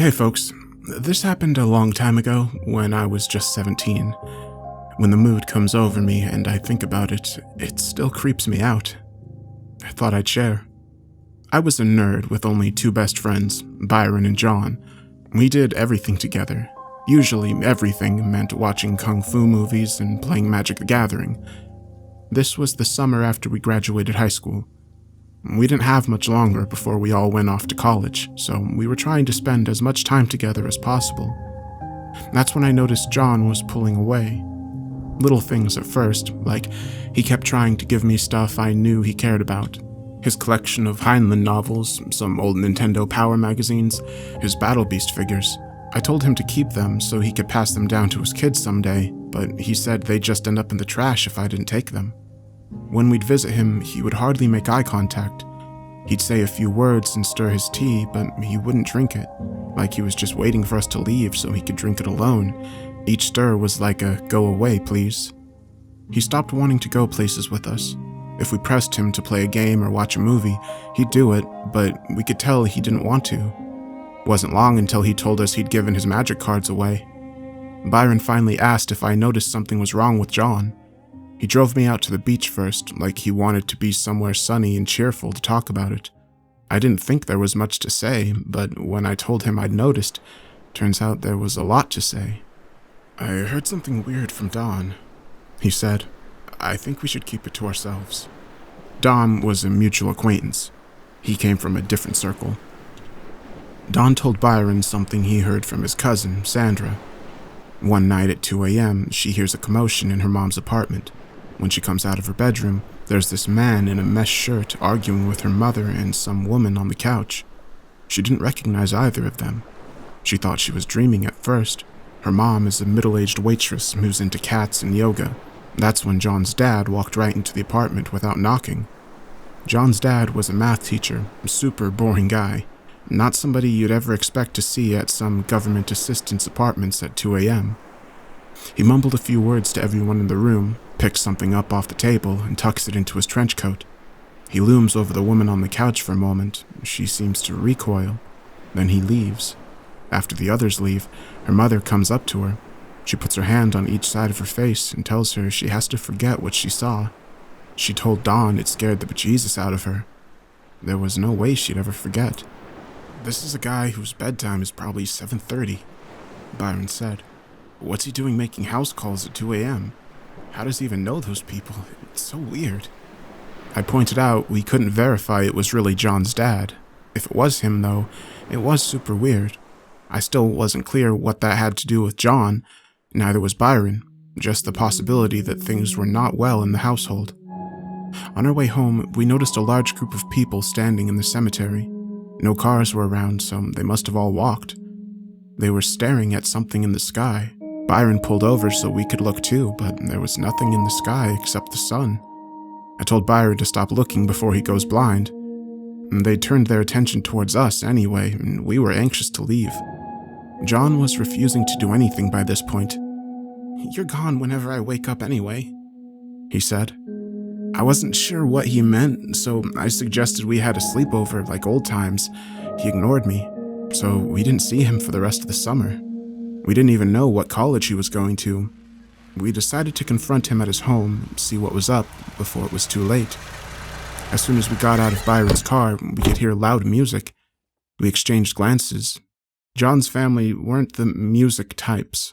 Hey folks, this happened a long time ago when I was just 17. When the mood comes over me and I think about it, it still creeps me out. I thought I'd share. I was a nerd with only two best friends, Byron and John. We did everything together. Usually everything meant watching kung fu movies and playing Magic the Gathering. This was the summer after we graduated high school. We didn't have much longer before we all went off to college, so we were trying to spend as much time together as possible. That's when I noticed John was pulling away. Little things at first, like he kept trying to give me stuff I knew he cared about. His collection of Heinlein novels, some old Nintendo Power magazines, his Battle Beast figures. I told him to keep them so he could pass them down to his kids someday, but he said they'd just end up in the trash if I didn't take them. When we'd visit him, he would hardly make eye contact. He'd say a few words and stir his tea, but he wouldn't drink it, like he was just waiting for us to leave so he could drink it alone. Each stir was like a "go away, please." He stopped wanting to go places with us. If we pressed him to play a game or watch a movie, he'd do it, but we could tell he didn't want to. It wasn't long until he told us he'd given his magic cards away. Byron finally asked if I noticed something was wrong with John. He drove me out to the beach first, like he wanted to be somewhere sunny and cheerful to talk about it. I didn't think there was much to say, but when I told him I'd noticed, turns out there was a lot to say. "I heard something weird from Don," he said. "I think we should keep it to ourselves." Don was a mutual acquaintance. He came from a different circle. Don told Byron something he heard from his cousin, Sandra. One night at 2 a.m., she hears a commotion in her mom's apartment. When she comes out of her bedroom, there's this man in a mesh shirt arguing with her mother and some woman on the couch. She didn't recognize either of them. She thought she was dreaming at first. Her mom is a middle-aged waitress who's into cats and yoga. That's when John's dad walked right into the apartment without knocking. John's dad was a math teacher, a super boring guy. Not somebody you'd ever expect to see at some government assistant's apartments at 2 a.m. He mumbled a few words to everyone in the room, picks something up off the table, and tucks it into his trench coat. He looms over the woman on the couch for a moment. She seems to recoil. Then he leaves. After the others leave, her mother comes up to her. She puts her hand on each side of her face and tells her she has to forget what she saw. She told Dawn it scared the bejesus out of her. There was no way she'd ever forget. "This is a guy whose bedtime is probably 7:30, Byron said. "What's he doing making house calls at 2 a.m.? How does he even know those people? It's so weird." I pointed out we couldn't verify it was really John's dad. If it was him, though, it was super weird. I still wasn't clear what that had to do with John. Neither was Byron, just the possibility that things were not well in the household. On our way home, we noticed a large group of people standing in the cemetery. No cars were around, so they must have all walked. They were staring at something in the sky. Byron pulled over so we could look too, but there was nothing in the sky except the sun. I told Byron to stop looking before he goes blind. They turned their attention towards us anyway, and we were anxious to leave. John was refusing to do anything by this point. "You're gone whenever I wake up anyway," he said. I wasn't sure what he meant, so I suggested we had a sleepover like old times. He ignored me, so we didn't see him for the rest of the summer. We didn't even know what college he was going to. We decided to confront him at his home, see what was up, before it was too late. As soon as we got out of Byron's car, we could hear loud music. We exchanged glances. John's family weren't the music types.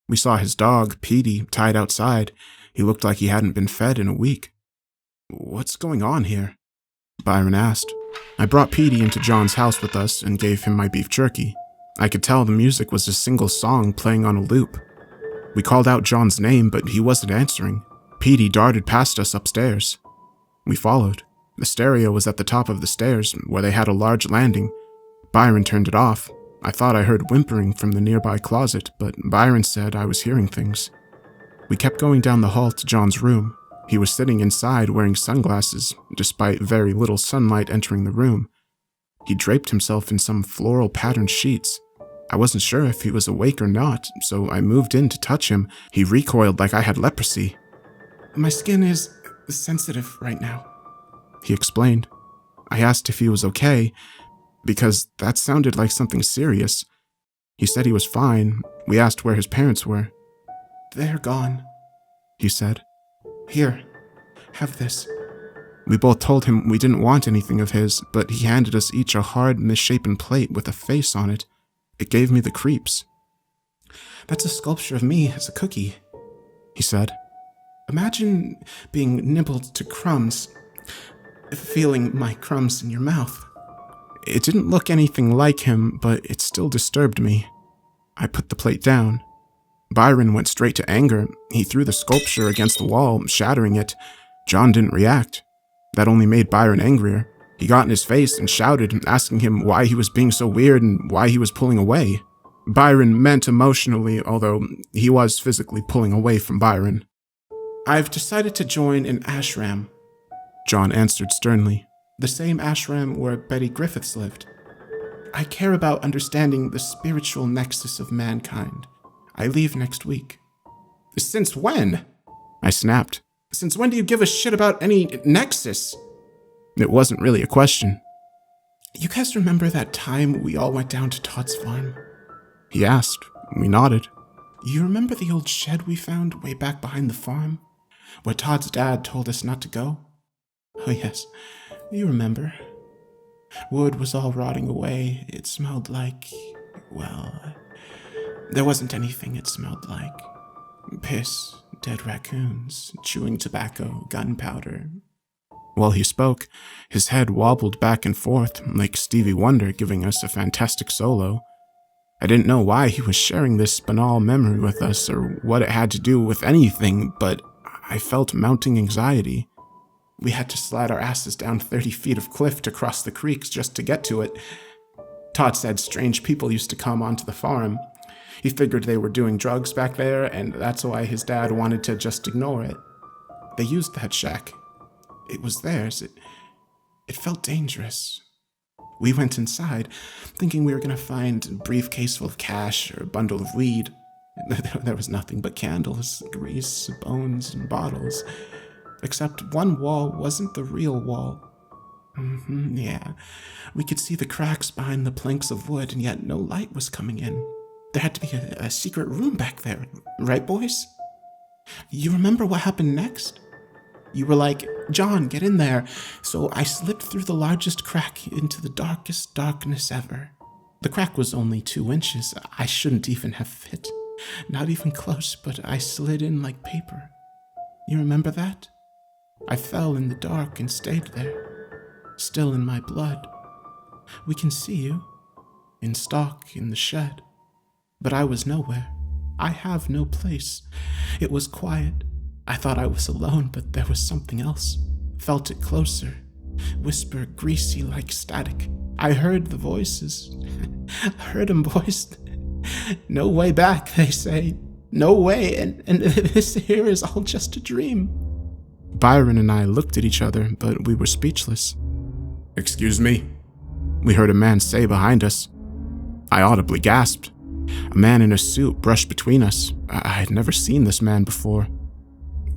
We saw his dog, Petey, tied outside. He looked like he hadn't been fed in a week. "What's going on here?" Byron asked. I brought Petey into John's house with us and gave him my beef jerky. I could tell the music was a single song playing on a loop. We called out John's name, but he wasn't answering. Petey darted past us upstairs. We followed. The stereo was at the top of the stairs, where they had a large landing. Byron turned it off. I thought I heard whimpering from the nearby closet, but Byron said I was hearing things. We kept going down the hall to John's room. He was sitting inside wearing sunglasses, despite very little sunlight entering the room. He draped himself in some floral patterned sheets. I wasn't sure if he was awake or not, so I moved in to touch him. He recoiled like I had leprosy. "My skin is sensitive right now," he explained. I asked if he was okay. because that sounded like something serious. He said he was fine. We asked where his parents were. "They're gone," he said. "Here, have this." We both told him we didn't want anything of his, but he handed us each a hard, misshapen plate with a face on it. It gave me the creeps. "That's a sculpture of me as a cookie," he said. "Imagine being nibbled to crumbs, feeling my crumbs in your mouth." It didn't look anything like him, but it still disturbed me. I put the plate down. Byron went straight to anger. He threw the sculpture against the wall, shattering it. John didn't react. That only made Byron angrier. He got in his face and shouted, asking him why he was being so weird and why he was pulling away. Byron meant emotionally, although he was physically pulling away from Byron. "I've decided to join an ashram," John answered sternly. "The same ashram where Betty Griffiths lived. I care about understanding the spiritual nexus of mankind. I leave next week." "Since when?" I snapped. "Since when do you give a shit about any nexus?" It wasn't really a question. "You guys remember that time we all went down to Todd's farm?" He asked. We nodded. "You remember the old shed we found way back behind the farm, where Todd's dad told us not to go?" "Oh yes, you remember. Wood was all rotting away. It smelled like, well, there wasn't anything it smelled like. Piss, dead raccoons, chewing tobacco, gunpowder." While he spoke, his head wobbled back and forth like Stevie Wonder giving us a fantastic solo. I didn't know why he was sharing this banal memory with us or what it had to do with anything, but I felt mounting anxiety. We had to slide our asses down 30 feet of cliff to cross the creeks just to get to it. Todd said strange people used to come onto the farm. He figured they were doing drugs back there, and that's why his dad wanted to just ignore it. They used that shack. It was theirs. It felt dangerous. We went inside, thinking we were going to find a briefcase full of cash or a bundle of weed. There was nothing but candles, grease, bones, and bottles. Except one wall wasn't the real wall. Yeah. We could see the cracks behind the planks of wood, and yet no light was coming in. There had to be a secret room back there, right, boys? You remember what happened next? You were like, "John, get in there." So I slipped through the largest crack into the darkest darkness ever. The crack was only 2 inches. I shouldn't even have fit. Not even close, but I slid in like paper. You remember that? I fell in the dark and stayed there, still in my blood. We can see you, in stock in the shed. But I was nowhere. I have no place. It was quiet. I thought I was alone, but there was something else. Felt it closer. Whisper greasy like static. I heard the voices. Heard them, boys. No way back, they say. No way, and this here is all just a dream. Byron and I looked at each other, but we were speechless. "Excuse me," we heard a man say behind us. I audibly gasped. A man in a suit brushed between us. I had never seen this man before.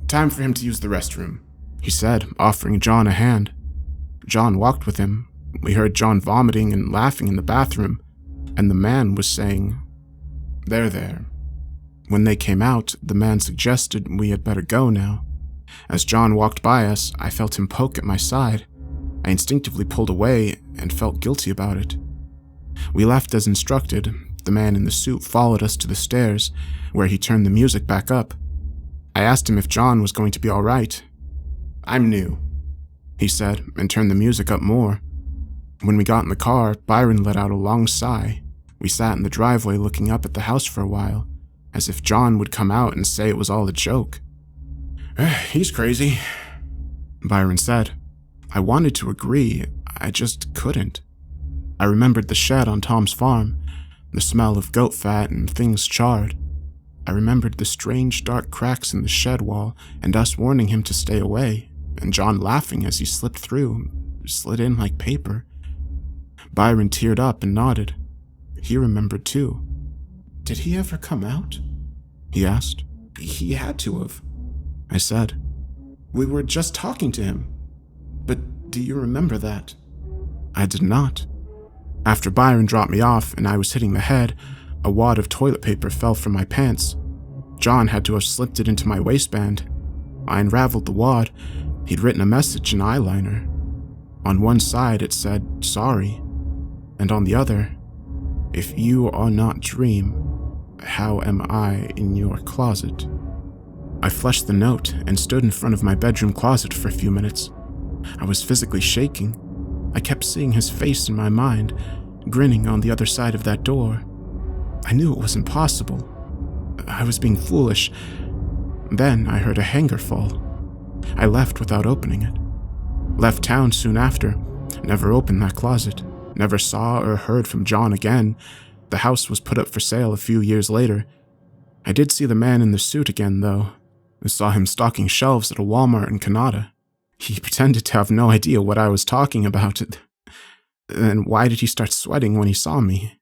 "Time for him to use the restroom," he said, offering John a hand. John walked with him. We heard John vomiting and laughing in the bathroom, and the man was saying, There. When they came out, the man suggested we had better go now. As John walked by us, I felt him poke at my side. I instinctively pulled away and felt guilty about it. We left as instructed. The man in the suit followed us to the stairs, where he turned the music back up. I asked him if John was going to be all right. "I'm new," he said, and turned the music up more. When we got in the car, Byron let out a long sigh. We sat in the driveway looking up at the house for a while, as if John would come out and say it was all a joke. "He's crazy," Byron said. I wanted to agree, I just couldn't. I remembered the shed on Tom's farm, the smell of goat fat and things charred. I remembered the strange dark cracks in the shed wall and us warning him to stay away, and John laughing as he slipped through, slid in like paper. Byron teared up and nodded. He remembered too. "Did he ever come out?" he asked. "He had to have," I said. "We were just talking to him. But do you remember that?" I did not. After Byron dropped me off and I was hitting the head, a wad of toilet paper fell from my pants. John had to have slipped it into my waistband. I unraveled the wad. He'd written a message in eyeliner. On one side it said, "Sorry," and on the other, "If you are not Dream, how am I in your closet?" I flushed the note and stood in front of my bedroom closet for a few minutes. I was physically shaking. I kept seeing his face in my mind, grinning on the other side of that door. I knew it was impossible. I was being foolish. Then I heard a hanger fall. I left without opening it. Left town soon after. Never opened that closet. Never saw or heard from John again. The house was put up for sale a few years later. I did see the man in the suit again, though. I saw him stocking shelves at a Walmart in Canada. He pretended to have no idea what I was talking about. Then why did he start sweating when he saw me?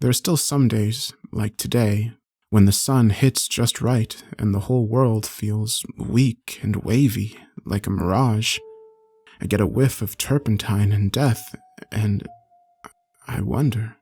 There are still some days, like today, when the sun hits just right and the whole world feels weak and wavy, like a mirage. I get a whiff of turpentine and death, and I wonder.